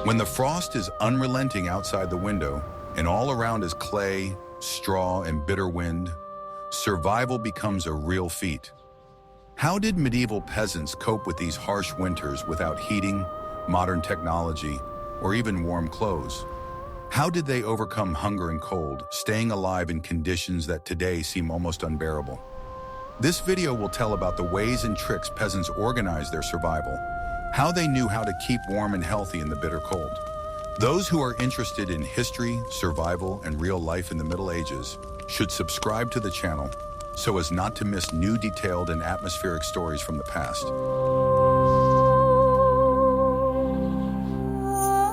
When the frost is unrelenting outside the window and all around is clay, straw, and bitter wind, survival becomes a real feat. How did medieval peasants cope with these harsh winters without heating, modern technology, or even warm clothes? How did they overcome hunger and cold, staying alive in conditions that today seem almost unbearable? This video will tell about the ways and tricks peasants organized their survival, how they knew how to keep warm and healthy in the bitter cold. Those who are interested in history, survival, and real life in the Middle Ages should subscribe to the channel so as not to miss new detailed and atmospheric stories from the past.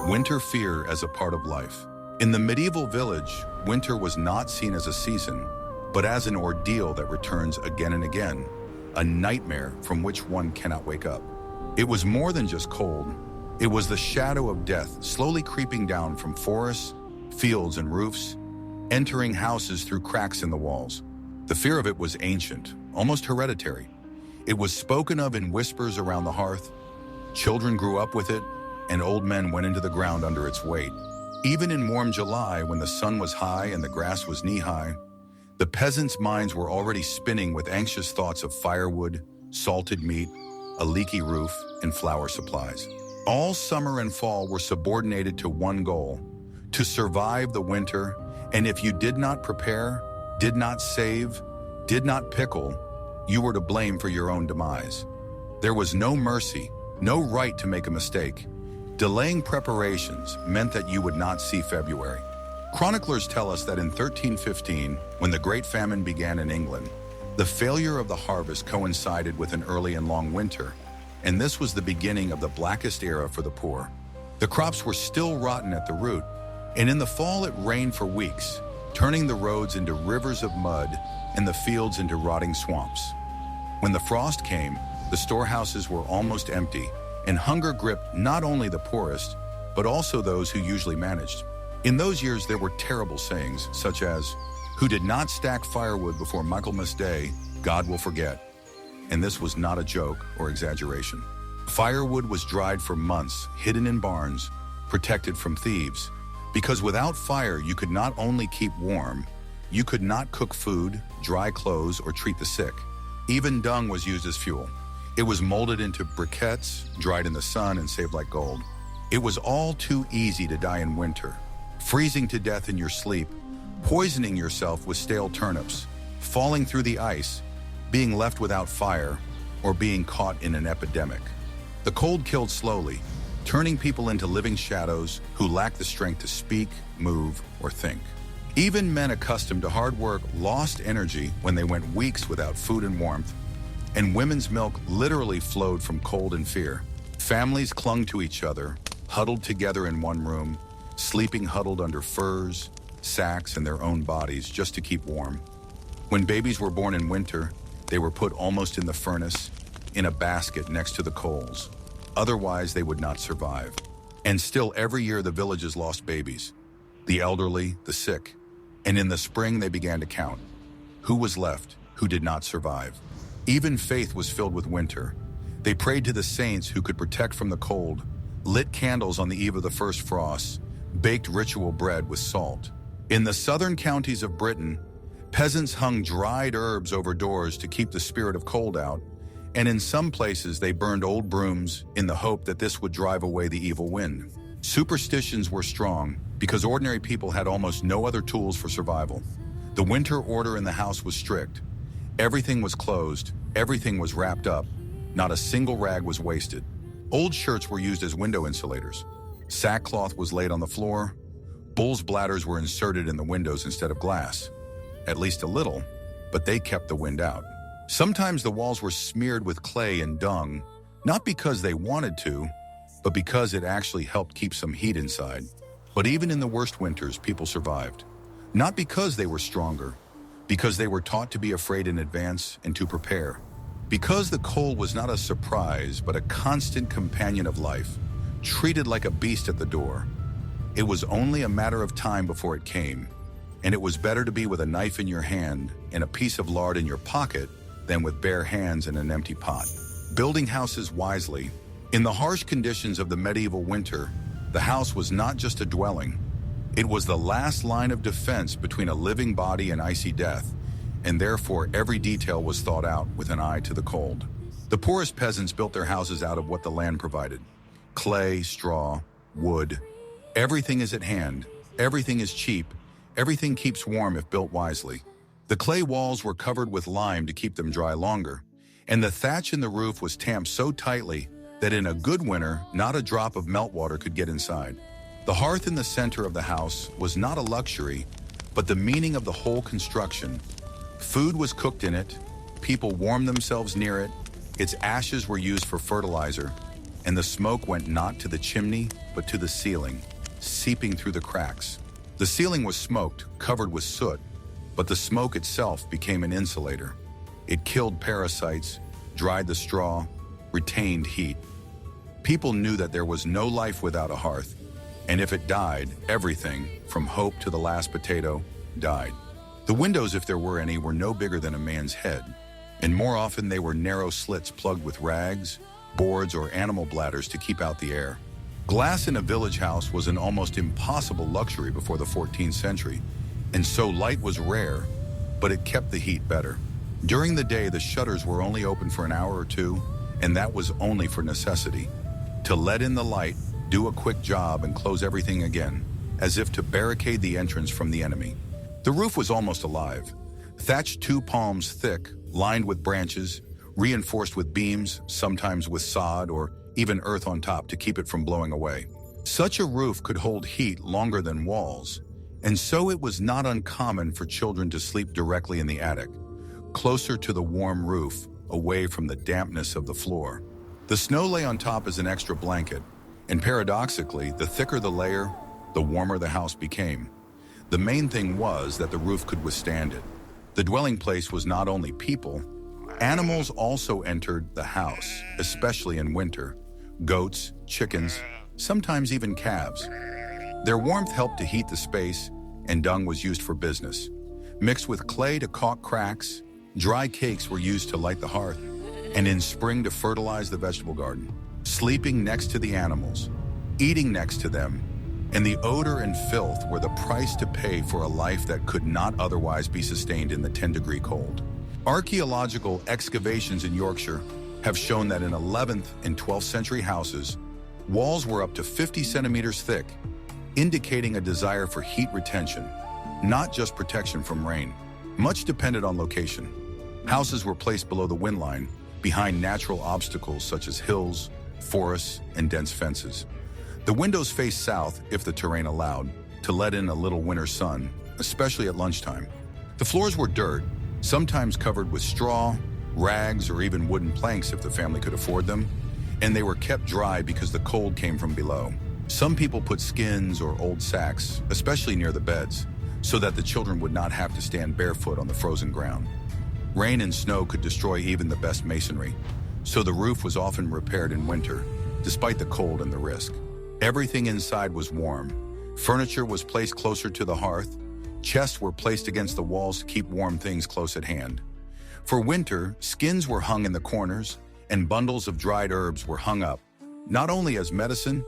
Winter fear as a part of life. In the medieval village, winter was not seen as a season, but as an ordeal that returns again and again, a nightmare from which one cannot wake up. It was more than just cold. It was the shadow of death slowly creeping down from forests, fields, and roofs, entering houses through cracks in the walls. The fear of it was ancient, almost hereditary. It was spoken of in whispers around the hearth. Children grew up with it, and old men went into the ground under its weight. Even in warm July, when the sun was high and the grass was knee-high, the peasants' minds were already spinning with anxious thoughts of firewood, salted meat, a leaky roof, and flour supplies. All summer and fall were subordinated to one goal: to survive the winter, and if you did not prepare, did not save, did not pickle, you were to blame for your own demise. There was no mercy, no right to make a mistake. Delaying preparations meant that you would not see February. Chroniclers tell us that in 1315, when the Great Famine began in England, the failure of the harvest coincided with an early and long winter, and this was the beginning of the blackest era for the poor. The crops were still rotten at the root, and in the fall it rained for weeks, turning the roads into rivers of mud and the fields into rotting swamps. When the frost came, the storehouses were almost empty, and hunger gripped not only the poorest, but also those who usually managed. In those years, there were terrible sayings, such as, "Who did not stack firewood before Michaelmas Day, God will forget." And this was not a joke or exaggeration. Firewood was dried for months, hidden in barns, protected from thieves. Because without fire, you could not only keep warm, you could not cook food, dry clothes, or treat the sick. Even dung was used as fuel. It was molded into briquettes, dried in the sun, and saved like gold. It was all too easy to die in winter, freezing to death in your sleep, poisoning yourself with stale turnips, falling through the ice, being left without fire, or being caught in an epidemic. The cold killed slowly, turning people into living shadows who lacked the strength to speak, move, or think. Even men accustomed to hard work lost energy when they went weeks without food and warmth, and women's milk literally flowed from cold and fear. Families clung to each other, huddled together in one room, sleeping huddled under furs, sacks, and their own bodies just to keep warm. When babies were born in winter, they were put almost in the furnace, in a basket next to the coals. Otherwise, they would not survive. And still, every year the villages lost babies, the elderly, the sick. And in the spring, they began to count. Who was left? Who did not survive? Even faith was filled with winter. They prayed to the saints who could protect from the cold, lit candles on the eve of the first frosts, baked ritual bread with salt. In the southern counties of Britain, peasants hung dried herbs over doors to keep the spirit of cold out, and in some places they burned old brooms in the hope that this would drive away the evil wind. Superstitions were strong because ordinary people had almost no other tools for survival. The winter order in the house was strict. Everything was closed, everything was wrapped up, not a single rag was wasted. Old shirts were used as window insulators. Sackcloth was laid on the floor. Bull's bladders were inserted in the windows instead of glass. At least a little, but they kept the wind out. Sometimes the walls were smeared with clay and dung, not because they wanted to, but because it actually helped keep some heat inside. But even in the worst winters, people survived. Not because they were stronger, because they were taught to be afraid in advance and to prepare. Because the cold was not a surprise, but a constant companion of life, treated like a beast at the door. It was only a matter of time before it came, and it was better to be with a knife in your hand and a piece of lard in your pocket than with bare hands and an empty pot. Building houses wisely. In the harsh conditions of the medieval winter, The house was not just a dwelling. It was the last line of defense between a living body and icy death, and therefore every detail was thought out with an eye to the cold. The poorest peasants built their houses out of what the land provided. Clay, straw, wood. Everything is at hand. Everything is cheap. Everything keeps warm if built wisely. The clay walls were covered with lime to keep them dry longer, and the thatch in the roof was tamped so tightly that in a good winter, not a drop of meltwater could get inside. The hearth in the center of the house was not a luxury, but the meaning of the whole construction. Food was cooked in it, people warmed themselves near it, its ashes were used for fertilizer, and the smoke went not to the chimney, but to the ceiling, seeping through the cracks. The ceiling was smoked, covered with soot, but the smoke itself became an insulator. It killed parasites, dried the straw, retained heat. People knew that there was no life without a hearth, and if it died, everything, from hope to the last potato, died. The windows, if there were any, were no bigger than a man's head, and more often they were narrow slits plugged with rags, boards, or animal bladders to keep out the air. Glass in a village house was an almost impossible luxury before the 14th century, and so light was rare, but it kept the heat better. During the day, the shutters were only open for an hour or two, and that was only for necessity. To let in the light, do a quick job, and close everything again, as if to barricade the entrance from the enemy. The roof was almost alive, thatched 2 palms thick, lined with branches, reinforced with beams, sometimes with sod or even earth on top to keep it from blowing away. Such a roof could hold heat longer than walls, and so it was not uncommon for children to sleep directly in the attic, closer to the warm roof, away from the dampness of the floor. The snow lay on top as an extra blanket, and paradoxically, the thicker the layer, the warmer the house became. The main thing was that the roof could withstand it. The dwelling place was not only people, animals also entered the house, especially in winter. Goats, chickens, sometimes even calves. Their warmth helped to heat the space, and dung was used for business. Mixed with clay to caulk cracks, dry cakes were used to light the hearth, and in spring to fertilize the vegetable garden. Sleeping next to the animals, eating next to them, and the odor and filth were the price to pay for a life that could not otherwise be sustained in the 10-degree cold. Archaeological excavations in Yorkshire have shown that in 11th and 12th century houses, walls were up to 50 centimeters thick, indicating a desire for heat retention, not just protection from rain. Much depended on location. Houses were placed below the wind line, behind natural obstacles such as hills, forests, and dense fences. The windows faced south, if the terrain allowed, to let in a little winter sun, especially at lunchtime. The floors were dirt, sometimes covered with straw, rags, or even wooden planks if the family could afford them, and they were kept dry because the cold came from below. Some people put skins or old sacks, especially near the beds, so that the children would not have to stand barefoot on the frozen ground. Rain and snow could destroy even the best masonry, so the roof was often repaired in winter, despite the cold and the risk. Everything inside was warm. Furniture was placed closer to the hearth. Chests were placed against the walls to keep warm things close at hand. For winter, skins were hung in the corners, and bundles of dried herbs were hung up, not only as medicine,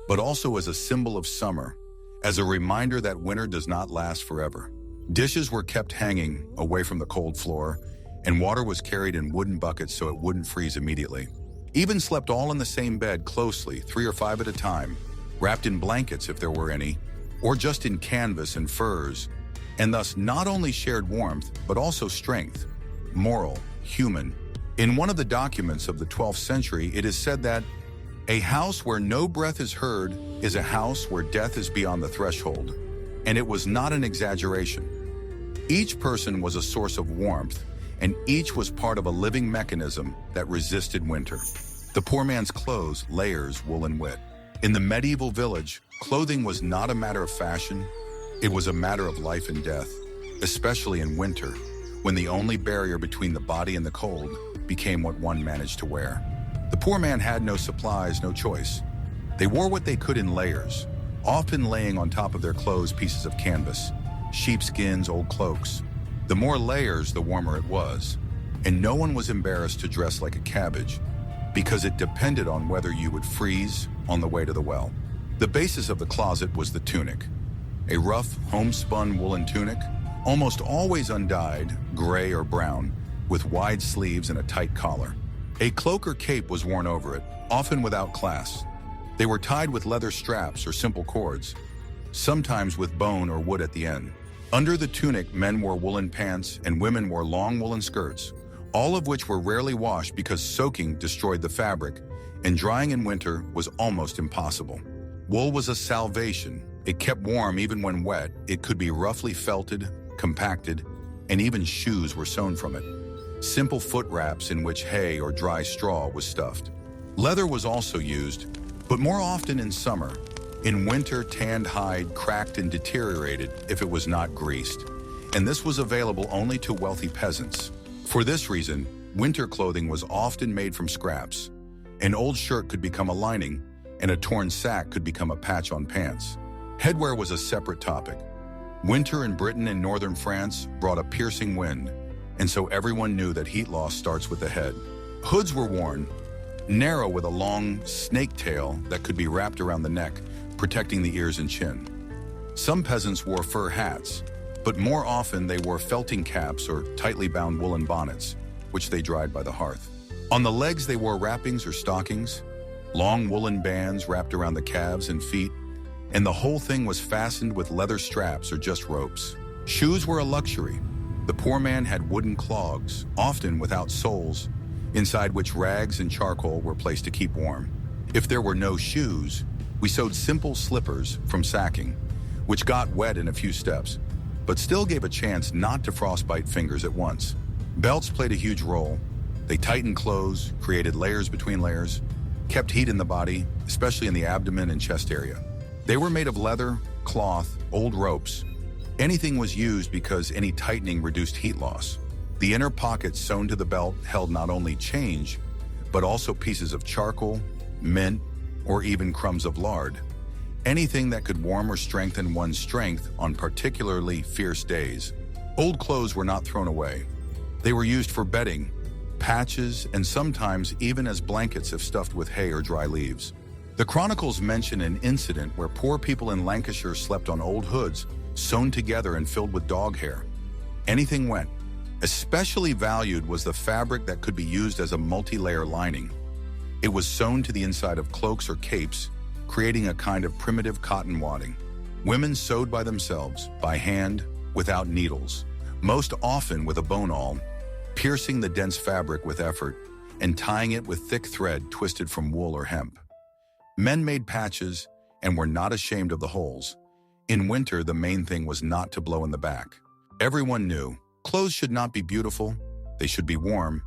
but also as a symbol of summer, as a reminder that winter does not last forever. Dishes were kept hanging away from the cold floor, and water was carried in wooden buckets so it wouldn't freeze immediately. Even slept all in the same bed closely, 3 or 5 at a time, wrapped in blankets if there were any, or just in canvas and furs, and thus not only shared warmth, but also strength, moral, human. In one of the documents of the 12th century, it is said that a house where no breath is heard is a house where death is beyond the threshold, and it was not an exaggeration. Each person was a source of warmth, and each was part of a living mechanism that resisted winter. The poor man's clothes, layers, wool and wit. In the medieval village, clothing was not a matter of fashion, it was a matter of life and death, especially in winter, when the only barrier between the body and the cold became what one managed to wear. The poor man had no supplies, no choice. They wore what they could in layers, often laying on top of their clothes pieces of canvas, sheepskins, old cloaks. The more layers, the warmer it was, and no one was embarrassed to dress like a cabbage, because it depended on whether you would freeze on the way to the well. The basis of the closet was the tunic, a rough, homespun woolen tunic, almost always undyed, gray or brown, with wide sleeves and a tight collar. A cloak or cape was worn over it, often without clasps. They were tied with leather straps or simple cords, sometimes with bone or wood at the end. Under the tunic, men wore woolen pants and women wore long woolen skirts, all of which were rarely washed because soaking destroyed the fabric, and drying in winter was almost impossible. Wool was a salvation. It kept warm even when wet. It could be roughly felted, compacted, and even shoes were sewn from it. Simple foot wraps in which hay or dry straw was stuffed. Leather was also used, but more often in summer. In winter, tanned hide cracked and deteriorated if it was not greased, and this was available only to wealthy peasants. For this reason, winter clothing was often made from scraps. An old shirt could become a lining, and a torn sack could become a patch on pants. Headwear was a separate topic. Winter in Britain and northern France brought a piercing wind, and so everyone knew that heat loss starts with the head. Hoods were worn, narrow with a long snake tail that could be wrapped around the neck, protecting the ears and chin. Some peasants wore fur hats, but more often they wore felting caps or tightly bound woolen bonnets, which they dried by the hearth. On the legs they wore wrappings or stockings, long woolen bands wrapped around the calves and feet, and the whole thing was fastened with leather straps or just ropes. Shoes were a luxury. The poor man had wooden clogs, often without soles, inside which rags and charcoal were placed to keep warm. If there were no shoes, we sewed simple slippers from sacking, which got wet in a few steps, but still gave a chance not to frostbite fingers at once. Belts played a huge role. They tightened clothes, created layers between layers, kept heat in the body, especially in the abdomen and chest area. They were made of leather, cloth, old ropes. Anything was used because any tightening reduced heat loss. The inner pockets sewn to the belt held not only change, but also pieces of charcoal, mint, or even crumbs of lard. Anything that could warm or strengthen one's strength on particularly fierce days. Old clothes were not thrown away. They were used for bedding, patches, and sometimes even as blankets if stuffed with hay or dry leaves. The chronicles mention an incident where poor people in Lancashire slept on old hoods sewn together and filled with dog hair. Anything went. Especially valued was the fabric that could be used as a multi-layer lining. It was sewn to the inside of cloaks or capes, creating a kind of primitive cotton wadding. Women sewed by themselves, by hand, without needles, most often with a bone awl, piercing the dense fabric with effort and tying it with thick thread twisted from wool or hemp. Men made patches and were not ashamed of the holes. In winter, the main thing was not to blow in the back. Everyone knew clothes should not be beautiful, they should be warm,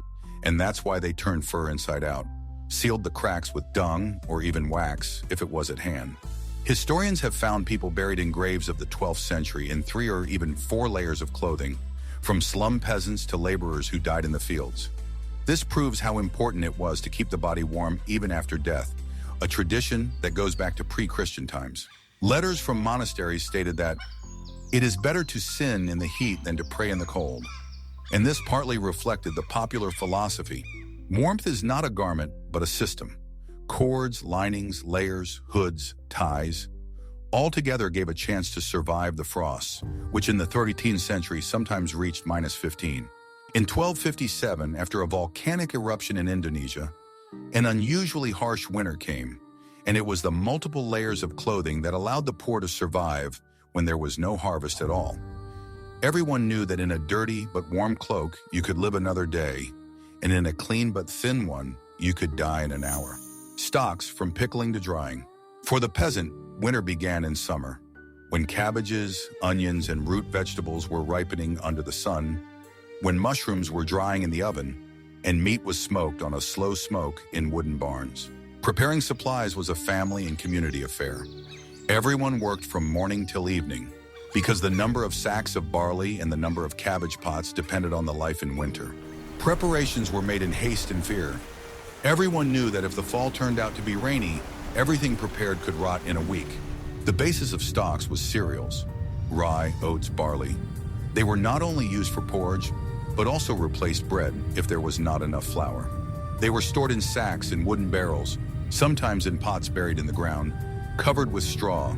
and that's why they turned fur inside out, sealed the cracks with dung or even wax if it was at hand. Historians have found people buried in graves of the 12th century in 3 or even 4 layers of clothing, from slum peasants to laborers who died in the fields. This proves how important it was to keep the body warm even after death, a tradition that goes back to pre-Christian times. Letters from monasteries stated that it is better to sin in the heat than to pray in the cold, and this partly reflected the popular philosophy. Warmth is not a garment, but a system. Cords, linings, layers, hoods, ties, all together gave a chance to survive the frosts, which in the 13th century sometimes reached -15. In 1257, after a volcanic eruption in Indonesia, an unusually harsh winter came, and it was the multiple layers of clothing that allowed the poor to survive when there was no harvest at all. Everyone knew that in a dirty but warm cloak, you could live another day, and in a clean but thin one, you could die in an hour. Stocks from pickling to drying. For the peasant, winter began in summer, when cabbages, onions, and root vegetables were ripening under the sun, when mushrooms were drying in the oven, and meat was smoked on a slow smoke in wooden barns. Preparing supplies was a family and community affair. Everyone worked from morning till evening, because the number of sacks of barley and the number of cabbage pots depended on the life in winter. Preparations were made in haste and fear. Everyone knew that if the fall turned out to be rainy, everything prepared could rot in a week. The basis of stocks was cereals, rye, oats, barley. They were not only used for porridge, but also replaced bread if there was not enough flour. They were stored in sacks and wooden barrels, sometimes in pots buried in the ground, covered with straw.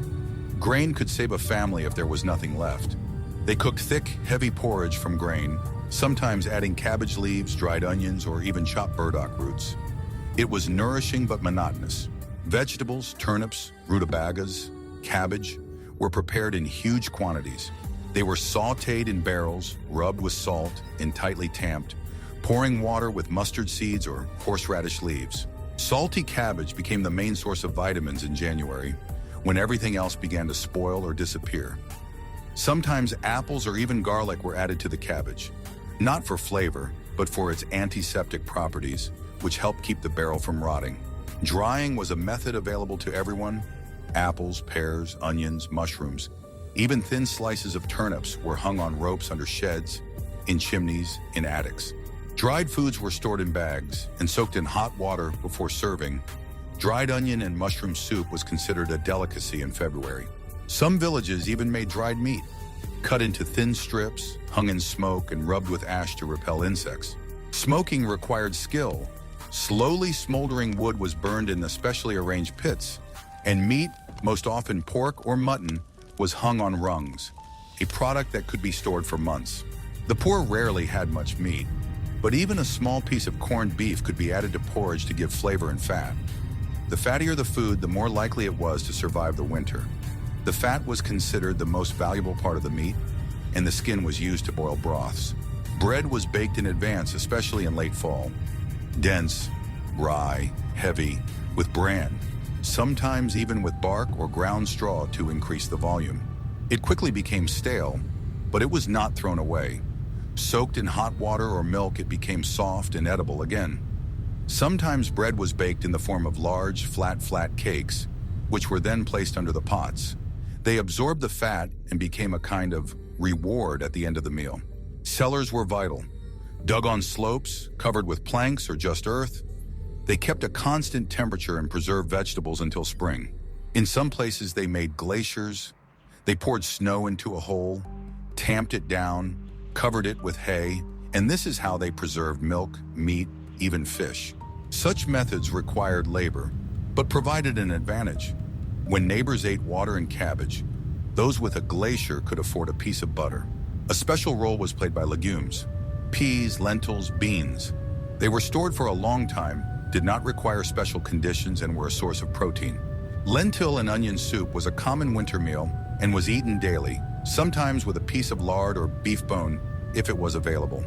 Grain could save a family if there was nothing left. They cooked thick, heavy porridge from grain, sometimes adding cabbage leaves, dried onions, or even chopped burdock roots. It was nourishing but monotonous. Vegetables, turnips, rutabagas, cabbage were prepared in huge quantities. They were sautéed in barrels, rubbed with salt, and tightly tamped, pouring water with mustard seeds or horseradish leaves. Salty cabbage became the main source of vitamins in January, when everything else began to spoil or disappear. Sometimes apples or even garlic were added to the cabbage, not for flavor, but for its antiseptic properties, which helped keep the barrel from rotting. Drying was a method available to everyone. Apples, pears, onions, mushrooms, even thin slices of turnips were hung on ropes under sheds, in chimneys, in attics. Dried foods were stored in bags and soaked in hot water before serving. Dried onion and mushroom soup was considered a delicacy in February. Some villages even made dried meat, cut into thin strips, hung in smoke, and rubbed with ash to repel insects. Smoking required skill. Slowly smoldering wood was burned in specially arranged pits, and meat, most often pork or mutton, was hung on rungs, a product that could be stored for months. The poor rarely had much meat, but even a small piece of corned beef could be added to porridge to give flavor and fat. The fattier the food, the more likely it was to survive the winter. The fat was considered the most valuable part of the meat, and the skin was used to boil broths. Bread was baked in advance, especially in late fall. Dense, rye, heavy, with bran, sometimes even with bark or ground straw to increase the volume. It quickly became stale, but it was not thrown away. Soaked in hot water or milk, it became soft and edible again. Sometimes bread was baked in the form of large, flat cakes, which were then placed under the pots. They absorbed the fat and became a kind of reward at the end of the meal. Cellars were vital. Dug on slopes, covered with planks or just earth, they kept a constant temperature and preserved vegetables until spring. In some places, they made glaciers. They poured snow into a hole, tamped it down, covered it with hay, and this is how they preserved milk, meat, even fish. Such methods required labor, but provided an advantage. When neighbors ate water and cabbage, those with a glacier could afford a piece of butter. A special role was played by legumes, peas, lentils, beans. They were stored for a long time, did not require special conditions, and were a source of protein. Lentil and onion soup was a common winter meal and was eaten daily, sometimes with a piece of lard or beef bone if it was available.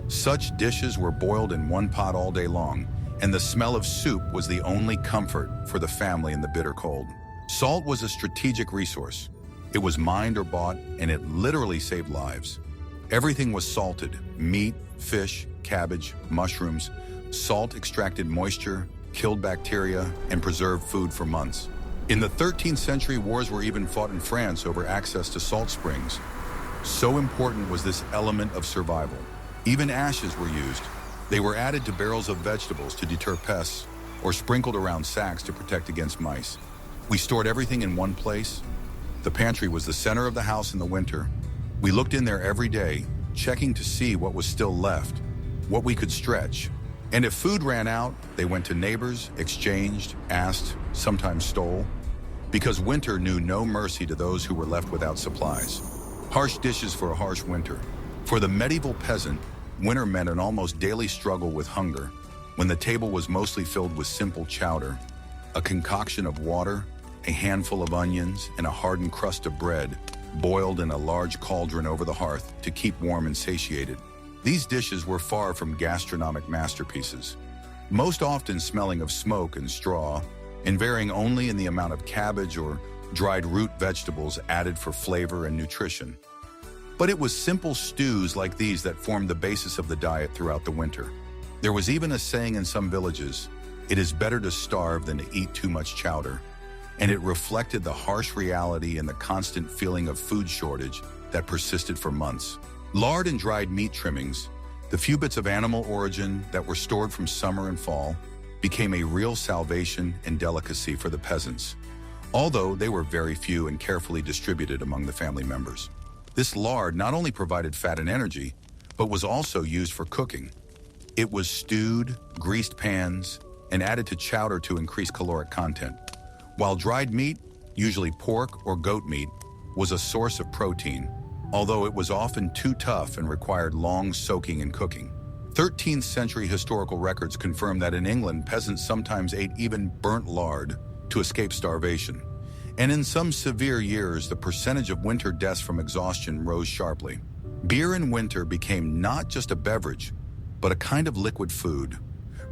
Such dishes were boiled in one pot all day long, and the smell of soup was the only comfort for the family in the bitter cold. Salt was a strategic resource. It was mined or bought, and it literally saved lives. Everything was salted: meat, fish, cabbage, mushrooms. Salt extracted moisture, killed bacteria, and preserved food for months. In the 13th century, wars were even fought in France over access to salt springs. So important was this element of survival. Even ashes were used. They were added to barrels of vegetables to deter pests, or sprinkled around sacks to protect against mice. We stored everything in one place. The pantry was the center of the house in the winter. We looked in there every day, checking to see what was still left, what we could stretch. And if food ran out, they went to neighbors, exchanged, asked, sometimes stole, because winter knew no mercy to those who were left without supplies. Harsh dishes for a harsh winter. For the medieval peasant, winter meant an almost daily struggle with hunger, when the table was mostly filled with simple chowder, a concoction of water, a handful of onions, and a hardened crust of bread, boiled in a large cauldron over the hearth to keep warm and satiated. These dishes were far from gastronomic masterpieces, most often smelling of smoke and straw, and varying only in the amount of cabbage or dried root vegetables added for flavor and nutrition. But it was simple stews like these that formed the basis of the diet throughout the winter. There was even a saying in some villages, "It is better to starve than to eat too much chowder," and it reflected the harsh reality and the constant feeling of food shortage that persisted for months. Lard and dried meat trimmings, the few bits of animal origin that were stored from summer and fall, became a real salvation and delicacy for the peasants, although they were very few and carefully distributed among the family members. This lard not only provided fat and energy, but was also used for cooking. It was stewed, greased pans, and added to chowder to increase caloric content. While dried meat, usually pork or goat meat, was a source of protein, although it was often too tough and required long soaking and cooking. 13th century historical records confirm that in England, peasants sometimes ate even burnt lard to escape starvation. And in some severe years, the percentage of winter deaths from exhaustion rose sharply. Beer in winter became not just a beverage, but a kind of liquid food.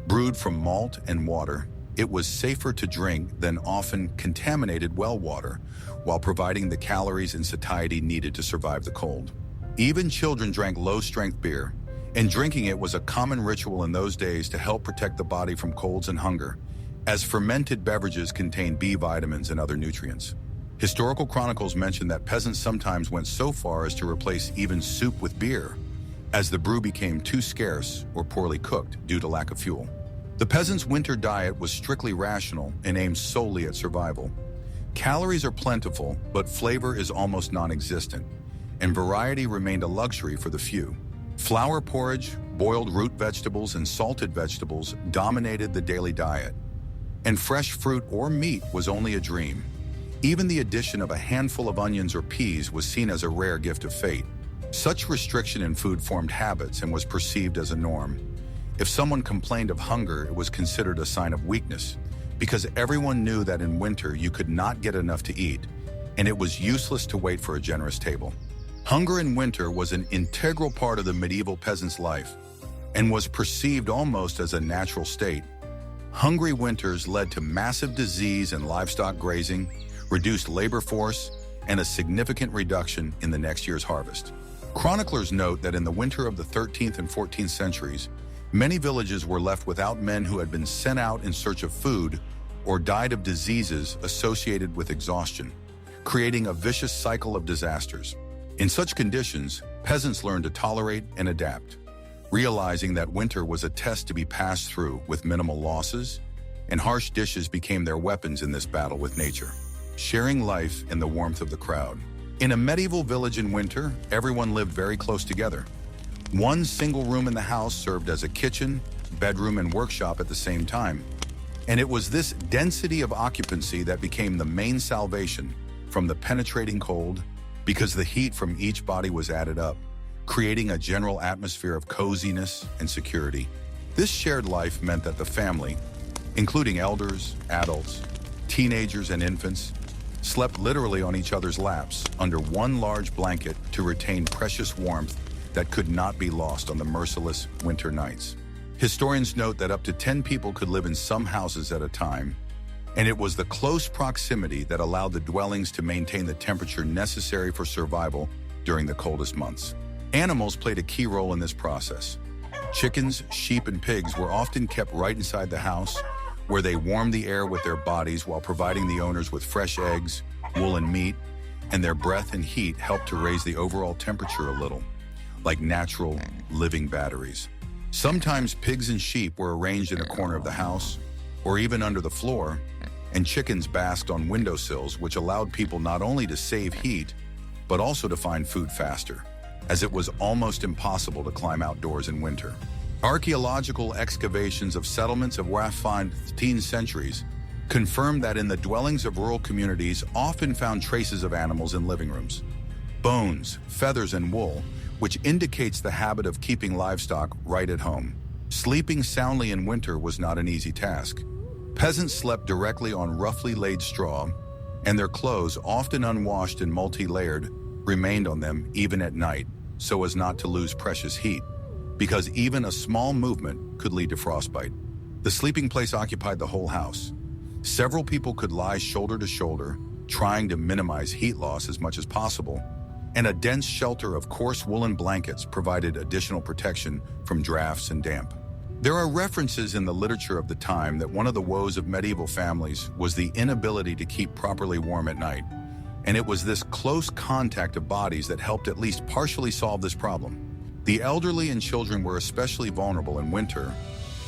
Brewed from malt and water, it was safer to drink than often contaminated well water, while providing the calories and satiety needed to survive the cold. Even children drank low-strength beer, and drinking it was a common ritual in those days to help protect the body from colds and hunger, as fermented beverages contain B vitamins and other nutrients. Historical chronicles mention that peasants sometimes went so far as to replace even soup with beer, as the brew became too scarce or poorly cooked due to lack of fuel. The peasants' winter diet was strictly rational and aimed solely at survival. Calories are plentiful, but flavor is almost non-existent, and variety remained a luxury for the few. Flour porridge, boiled root vegetables, and salted vegetables dominated the daily diet, and fresh fruit or meat was only a dream. Even the addition of a handful of onions or peas was seen as a rare gift of fate. Such restriction in food formed habits and was perceived as a norm. If someone complained of hunger, it was considered a sign of weakness, because everyone knew that in winter you could not get enough to eat, and it was useless to wait for a generous table. Hunger in winter was an integral part of the medieval peasant's life, and was perceived almost as a natural state. Hungry winters led to massive disease and livestock grazing, reduced labor force, and a significant reduction in the next year's harvest. Chroniclers note that in the winter of the 13th and 14th centuries, many villages were left without men who had been sent out in search of food or died of diseases associated with exhaustion, creating a vicious cycle of disasters. In such conditions, peasants learned to tolerate and adapt, realizing that winter was a test to be passed through with minimal losses, and harsh dishes became their weapons in this battle with nature, sharing life in the warmth of the crowd. In a medieval village in winter, everyone lived very close together. One single room in the house served as a kitchen, bedroom, and workshop at the same time. And it was this density of occupancy that became the main salvation from the penetrating cold, because the heat from each body was added up, creating a general atmosphere of coziness and security. This shared life meant that the family, including elders, adults, teenagers, and infants, slept literally on each other's laps under one large blanket to retain precious warmth that could not be lost on the merciless winter nights. Historians note that up to 10 people could live in some houses at a time, and it was the close proximity that allowed the dwellings to maintain the temperature necessary for survival during the coldest months. Animals played a key role in this process. Chickens, sheep, and pigs were often kept right inside the house, where they warmed the air with their bodies while providing the owners with fresh eggs, wool, and meat, and their breath and heat helped to raise the overall temperature a little, like natural, living batteries. Sometimes pigs and sheep were arranged in a corner of the house, or even under the floor, and chickens basked on windowsills, which allowed people not only to save heat, but also to find food faster, as it was almost impossible to climb outdoors in winter. Archaeological excavations of settlements of Wafan 15 centuries confirm that in the dwellings of rural communities often found traces of animals in living rooms. Bones, feathers, and wool, which indicates the habit of keeping livestock right at home. Sleeping soundly in winter was not an easy task. Peasants slept directly on roughly laid straw, and their clothes, often unwashed and multi-layered, remained on them even at night, so as not to lose precious heat, because even a small movement could lead to frostbite. The sleeping place occupied the whole house. Several people could lie shoulder to shoulder, trying to minimize heat loss as much as possible, and a dense shelter of coarse woolen blankets provided additional protection from drafts and damp. There are references in the literature of the time that one of the woes of medieval families was the inability to keep properly warm at night, and it was this close contact of bodies that helped at least partially solve this problem. The elderly and children were especially vulnerable in winter.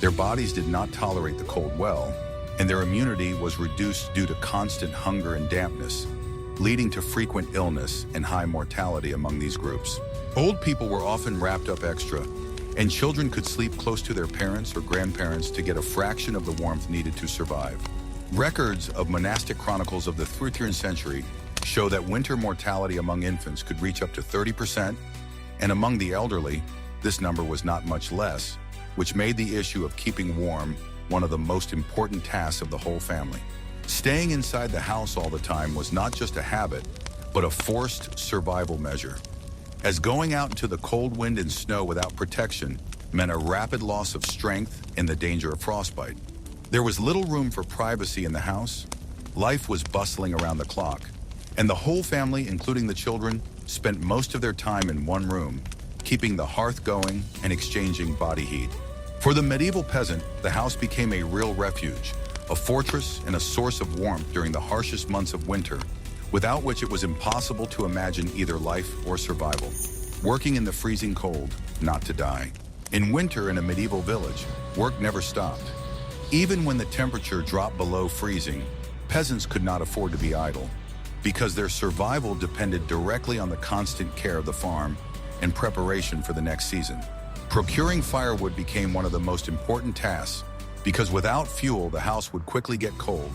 Their bodies did not tolerate the cold well, and their immunity was reduced due to constant hunger and dampness, leading to frequent illness and high mortality among these groups. Old people were often wrapped up extra, and children could sleep close to their parents or grandparents to get a fraction of the warmth needed to survive. Records of monastic chronicles of the 13th century show that winter mortality among infants could reach up to 30%, and among the elderly, this number was not much less, which made the issue of keeping warm one of the most important tasks of the whole family. Staying inside the house all the time was not just a habit, but a forced survival measure, as going out into the cold wind and snow without protection meant a rapid loss of strength and the danger of frostbite. There was little room for privacy in the house. Life was bustling around the clock, and the whole family, including the children, spent most of their time in one room, keeping the hearth going and exchanging body heat. For the medieval peasant, the house became a real refuge, a fortress and a source of warmth during the harshest months of winter, without which it was impossible to imagine either life or survival. Working in the freezing cold, not to die. In winter in a medieval village, work never stopped. Even when the temperature dropped below freezing, peasants could not afford to be idle, because their survival depended directly on the constant care of the farm and preparation for the next season. Procuring firewood became one of the most important tasks, because without fuel, the house would quickly get cold,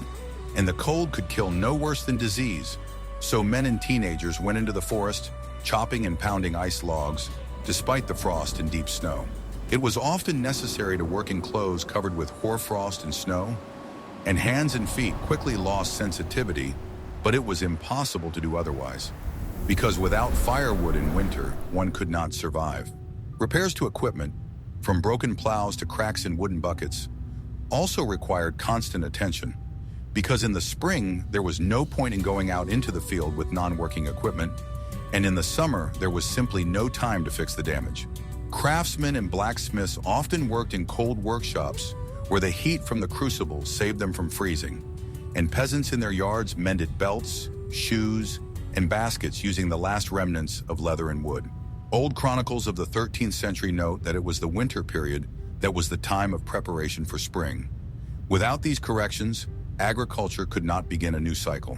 and the cold could kill no worse than disease. So men and teenagers went into the forest, chopping and pounding ice logs, despite the frost and deep snow. It was often necessary to work in clothes covered with hoarfrost and snow, and hands and feet quickly lost sensitivity, but it was impossible to do otherwise, because without firewood in winter, one could not survive. Repairs to equipment, from broken plows to cracks in wooden buckets, also required constant attention, because in the spring, there was no point in going out into the field with non-working equipment, and in the summer, there was simply no time to fix the damage. Craftsmen and blacksmiths often worked in cold workshops where the heat from the crucible saved them from freezing, and peasants in their yards mended belts, shoes, and baskets using the last remnants of leather and wood. Old chronicles of the 13th century note that it was the winter period that was the time of preparation for spring. Without these corrections, agriculture could not begin a new cycle.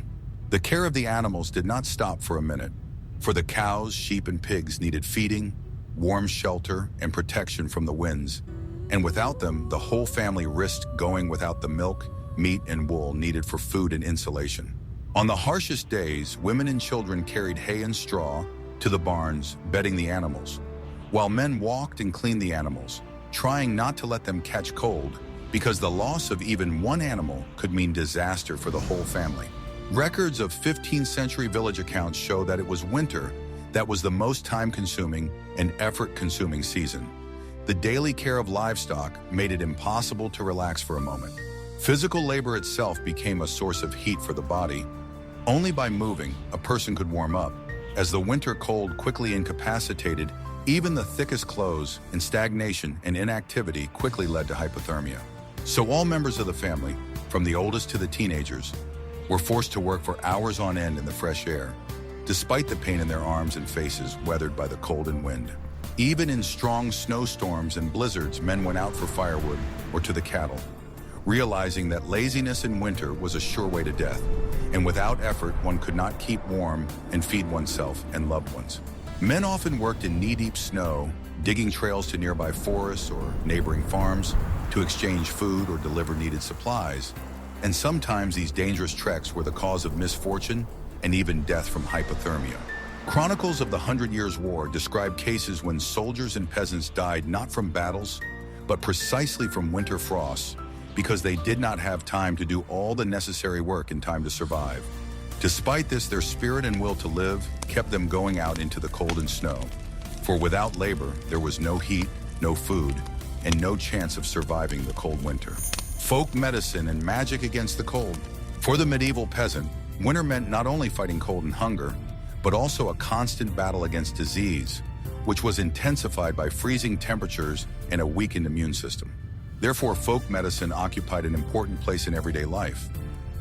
The care of the animals did not stop for a minute, for the cows, sheep, and pigs needed feeding, warm shelter, and protection from the winds, and without them, the whole family risked going without the milk, meat, and wool needed for food and insulation. On the harshest days, women and children carried hay and straw to the barns, bedding the animals, while men walked and cleaned the animals, trying not to let them catch cold, because the loss of even one animal could mean disaster for the whole family. Records of 15th century village accounts show that it was winter that was the most time-consuming and effort-consuming season. The daily care of livestock made it impossible to relax for a moment. Physical labor itself became a source of heat for the body. Only by moving, a person could warm up, as the winter cold quickly incapacitated even the thickest clothes, and stagnation and inactivity quickly led to hypothermia. So all members of the family, from the oldest to the teenagers, were forced to work for hours on end in the fresh air, despite the pain in their arms and faces weathered by the cold and wind. Even in strong snowstorms and blizzards, men went out for firewood or to the cattle, realizing that laziness in winter was a sure way to death, and without effort, one could not keep warm and feed oneself and loved ones. Men often worked in knee-deep snow, digging trails to nearby forests or neighboring farms to exchange food or deliver needed supplies, and sometimes these dangerous treks were the cause of misfortune and even death from hypothermia. Chronicles of the 100 Years' War describe cases when soldiers and peasants died not from battles, but precisely from winter frosts, because they did not have time to do all the necessary work in time to survive. Despite this, their spirit and will to live kept them going out into the cold and snow. For without labor, there was no heat, no food, and no chance of surviving the cold winter. Folk medicine and magic against the cold. For the medieval peasant, winter meant not only fighting cold and hunger, but also a constant battle against disease, which was intensified by freezing temperatures and a weakened immune system. Therefore, folk medicine occupied an important place in everyday life,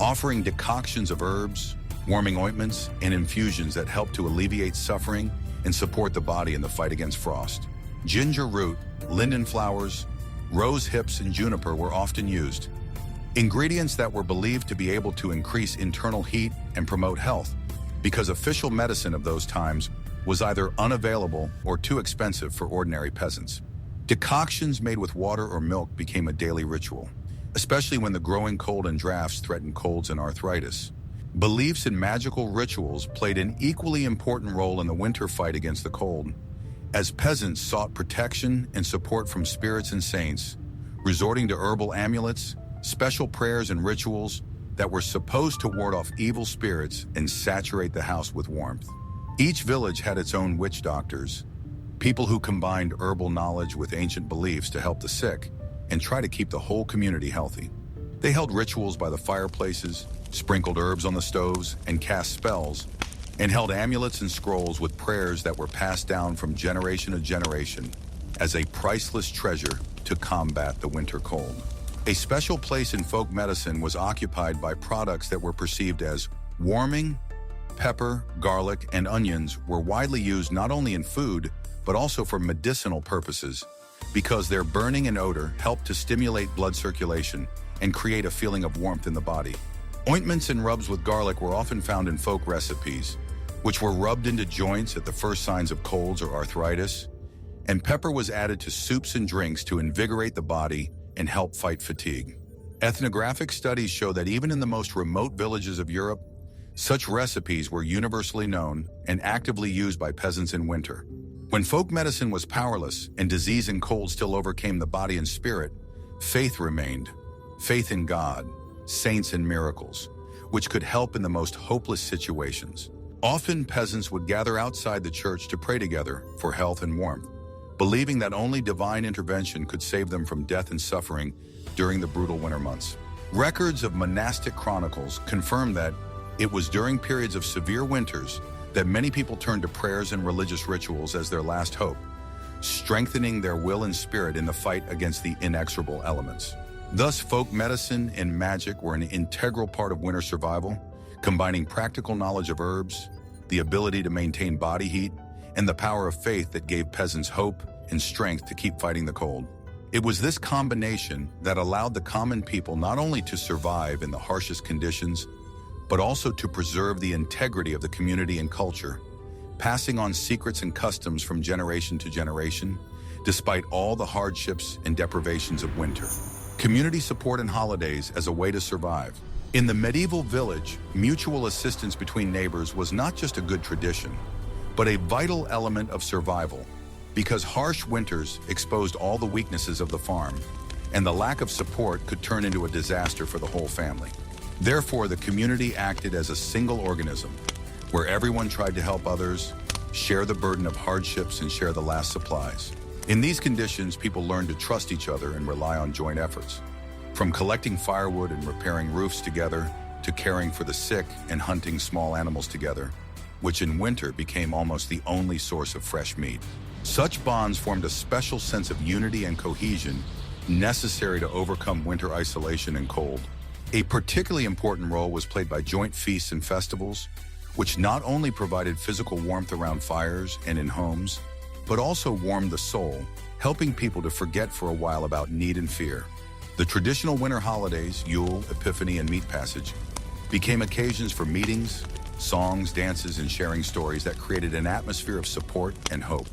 offering decoctions of herbs, warming ointments, and infusions that help to alleviate suffering and support the body in the fight against frost. Ginger root, linden flowers, rose hips, and juniper were often used, ingredients that were believed to be able to increase internal heat and promote health, because official medicine of those times was either unavailable or too expensive for ordinary peasants. Decoctions made with water or milk became a daily ritual. especially when the growing cold and drafts threatened colds and arthritis. Beliefs in magical rituals played an equally important role in the winter fight against the cold, as peasants sought protection and support from spirits and saints, resorting to herbal amulets, special prayers and rituals that were supposed to ward off evil spirits and saturate the house with warmth. Each village had its own witch doctors, people who combined herbal knowledge with ancient beliefs to help the sick and try to keep the whole community healthy. They held rituals by the fireplaces, sprinkled herbs on the stoves, and cast spells, and held amulets and scrolls with prayers that were passed down from generation to generation as a priceless treasure to combat the winter cold. A special place in folk medicine was occupied by products that were perceived as warming. Pepper, garlic, and onions were widely used not only in food, but also for medicinal purposes, because their burning and odor helped to stimulate blood circulation and create a feeling of warmth in the body. Ointments and rubs with garlic were often found in folk recipes, which were rubbed into joints at the first signs of colds or arthritis, and pepper was added to soups and drinks to invigorate the body and help fight fatigue. Ethnographic studies show that even in the most remote villages of Europe, such recipes were universally known and actively used by peasants in winter. When folk medicine was powerless and disease and cold still overcame the body and spirit, faith remained. Faith in God, saints, and miracles, which could help in the most hopeless situations. Often peasants would gather outside the church to pray together for health and warmth, believing that only divine intervention could save them from death and suffering during the brutal winter months. Records of monastic chronicles confirm that it was during periods of severe winters that many people turned to prayers and religious rituals as their last hope, strengthening their will and spirit in the fight against the inexorable elements. Thus, folk medicine and magic were an integral part of winter survival, combining practical knowledge of herbs, the ability to maintain body heat, and the power of faith that gave peasants hope and strength to keep fighting the cold. It was this combination that allowed the common people not only to survive in the harshest conditions, but also to preserve the integrity of the community and culture, passing on secrets and customs from generation to generation, despite all the hardships and deprivations of winter. Community support and holidays as a way to survive. In the medieval village, mutual assistance between neighbors was not just a good tradition, but a vital element of survival, because harsh winters exposed all the weaknesses of the farm, and the lack of support could turn into a disaster for the whole family. Therefore, the community acted as a single organism, where everyone tried to help others, share the burden of hardships, and share the last supplies. In these conditions, people learned to trust each other and rely on joint efforts, from collecting firewood and repairing roofs together, to caring for the sick and hunting small animals together, which in winter became almost the only source of fresh meat. Such bonds formed a special sense of unity and cohesion necessary to overcome winter isolation and cold. A particularly important role was played by joint feasts and festivals, which not only provided physical warmth around fires and in homes, but also warmed the soul, helping people to forget for a while about need and fear. The traditional winter holidays, Yule, Epiphany, and Meat Passage, became occasions for meetings, songs, dances, and sharing stories that created an atmosphere of support and hope.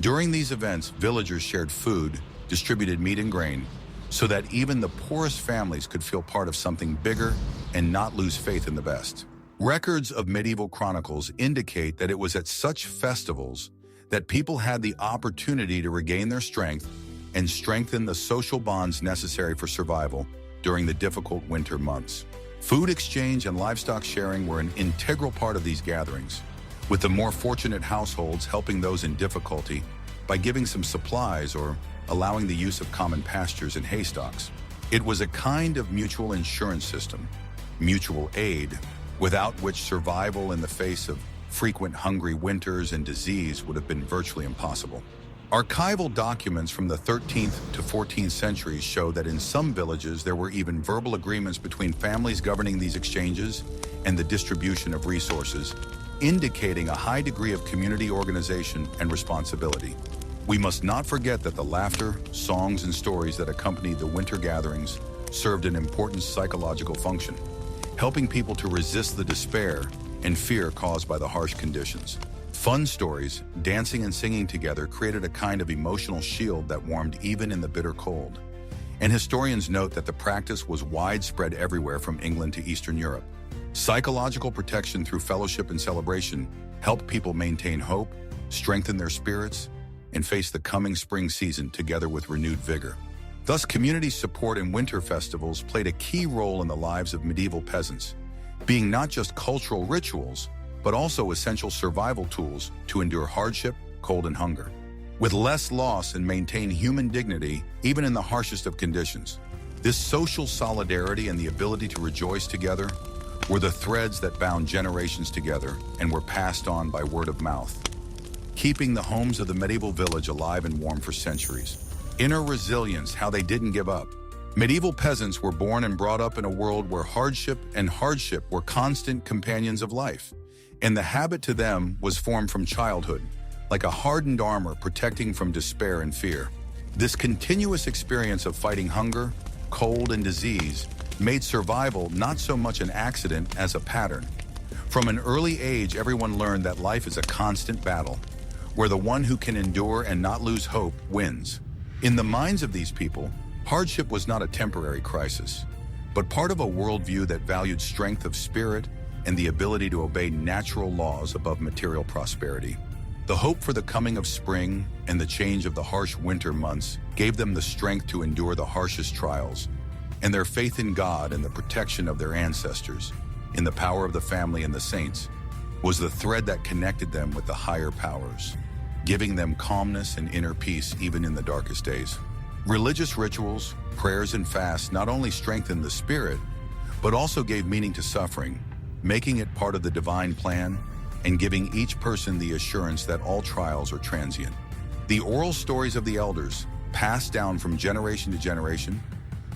During these events, villagers shared food, distributed meat and grain, so that even the poorest families could feel part of something bigger and not lose faith in the best. Records of medieval chronicles indicate that it was at such festivals that people had the opportunity to regain their strength and strengthen the social bonds necessary for survival during the difficult winter months. Food exchange and livestock sharing were an integral part of these gatherings, with the more fortunate households helping those in difficulty by giving some supplies or allowing the use of common pastures and haystocks. It was a kind of mutual insurance system, mutual aid, without which survival in the face of frequent hungry winters and disease would have been virtually impossible. Archival documents from the 13th to 14th centuries show that in some villages there were even verbal agreements between families governing these exchanges and the distribution of resources, indicating a high degree of community organization and responsibility. We must not forget that the laughter, songs, and stories that accompanied the winter gatherings served an important psychological function, helping people to resist the despair and fear caused by the harsh conditions. Fun stories, dancing and singing together created a kind of emotional shield that warmed even in the bitter cold. and historians note that the practice was widespread everywhere from England to Eastern Europe. Psychological protection through fellowship and celebration helped people maintain hope, strengthen their spirits, and face the coming spring season together with renewed vigor. Thus, community support and winter festivals played a key role in the lives of medieval peasants, being not just cultural rituals, but also essential survival tools to endure hardship, cold, and hunger. With less loss and maintain human dignity, even in the harshest of conditions. This social solidarity and the ability to rejoice together were the threads that bound generations together and were passed on by word of mouth, keeping the homes of the medieval village alive and warm for centuries. Inner resilience, how they didn't give up. Medieval peasants were born and brought up in a world where hardship were constant companions of life, and the habit to them was formed from childhood, like a hardened armor protecting from despair and fear. This continuous experience of fighting hunger, cold, and disease made survival not so much an accident as a pattern. From an early age, everyone learned that life is a constant battle, where the one who can endure and not lose hope wins. In the minds of these people, hardship was not a temporary crisis, but part of a worldview that valued strength of spirit and the ability to obey natural laws above material prosperity. The hope for the coming of spring and the change of the harsh winter months gave them the strength to endure the harshest trials, and their faith in God and the protection of their ancestors, in the power of the family and the saints, was the thread that connected them with the higher powers, giving them calmness and inner peace even in the darkest days. Religious rituals, prayers, and fasts not only strengthened the spirit, but also gave meaning to suffering, making it part of the divine plan and giving each person the assurance that all trials are transient. The oral stories of the elders, passed down from generation to generation,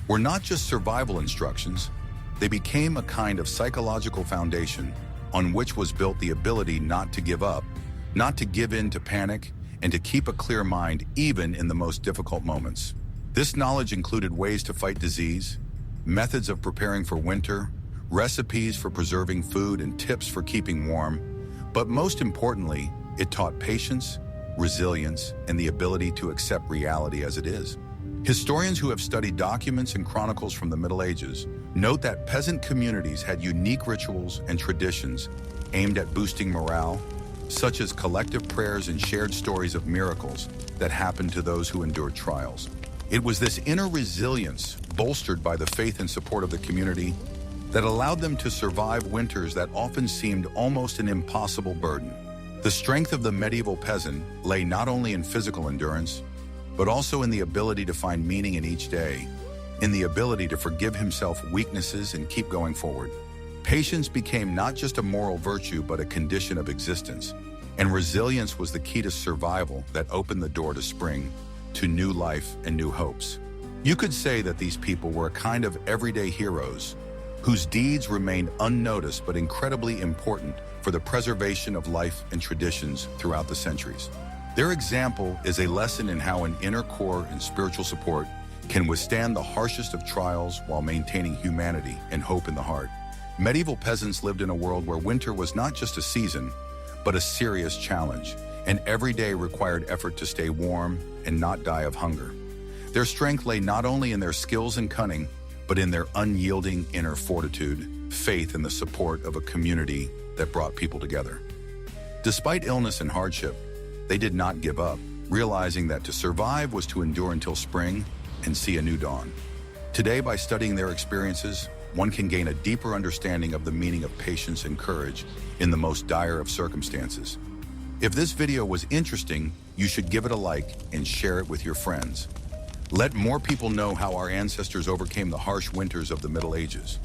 were not just survival instructions. They became a kind of psychological foundation on which was built the ability not to give up, not to give in to panic, and to keep a clear mind even in the most difficult moments. This knowledge included ways to fight disease, methods of preparing for winter, recipes for preserving food, and tips for keeping warm. But most importantly, it taught patience, resilience, and the ability to accept reality as it is. Historians who have studied documents and chronicles from the Middle Ages note that peasant communities had unique rituals and traditions aimed at boosting morale, such as collective prayers and shared stories of miracles that happened to those who endured trials. It was this inner resilience, bolstered by the faith and support of the community, that allowed them to survive winters that often seemed almost an impossible burden. The strength of the medieval peasant lay not only in physical endurance, but also in the ability to find meaning in each day, in the ability to forgive himself weaknesses and keep going forward. Patience became not just a moral virtue, but a condition of existence, and resilience was the key to survival that opened the door to spring, to new life and new hopes. You could say that these people were a kind of everyday heroes, whose deeds remained unnoticed but incredibly important for the preservation of life and traditions throughout the centuries. Their example is a lesson in how an inner core and spiritual support can withstand the harshest of trials while maintaining humanity and hope in the heart. Medieval peasants lived in a world where winter was not just a season, but a serious challenge, and every day required effort to stay warm and not die of hunger. Their strength lay not only in their skills and cunning, but in their unyielding inner fortitude, faith, and the support of a community that brought people together. Despite illness and hardship, they did not give up, realizing that to survive was to endure until spring and see a new dawn. Today, by studying their experiences, one can gain a deeper understanding of the meaning of patience and courage in the most dire of circumstances. If this video was interesting, you should give it a like and share it with your friends. Let more people know how our ancestors overcame the harsh winters of the Middle Ages.